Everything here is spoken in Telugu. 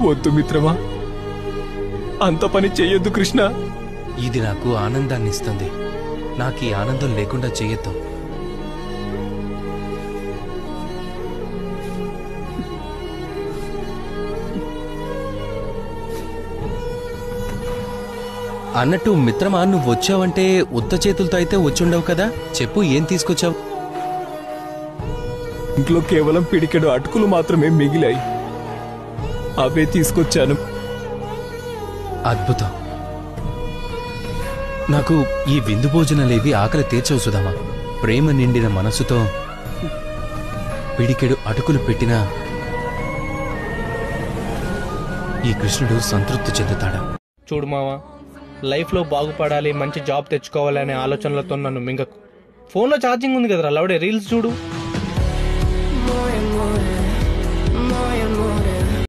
వద్దు మిత్రమా, అంత పని చెయ్యొద్దు కృష్ణ. ఇది నాకు ఆనందాన్ని ఇస్తుంది. నాకు ఈ ఆనందం లేకుండా చెయ్యొద్దు. అన్నట్టు మిత్రమా, నువ్వు వచ్చావంటే ఉత్త చేతులతో అయితే వచ్చుండవు కదా. చెప్పు, ఏం తీసుకొచ్చావు? ఇంట్లో కేవలం పిడికెడు అటుకులు మాత్రమే మిగిలాయి, అవే తీసుకొచ్చాను. అద్భుతం. నాకు ఈ విందు భోజనాలేవి ఆకలి తీర్చవు సుధామా. ప్రేమ నిండిన మనసుతో పిడికెడు అటుకులు పెట్టినా ఈ కృష్ణుడు సంతృప్తి చెందుతాడా? చూడు మావా, లైఫ్లో బాగుపడాలి, మంచి జాబ్ తెచ్చుకోవాలి అనే ఆలోచనలతో నన్ను మింగకు. ఫోన్లో ఛార్జింగ్ ఉంది కదరా, లౌడే రీల్స్ చూడు.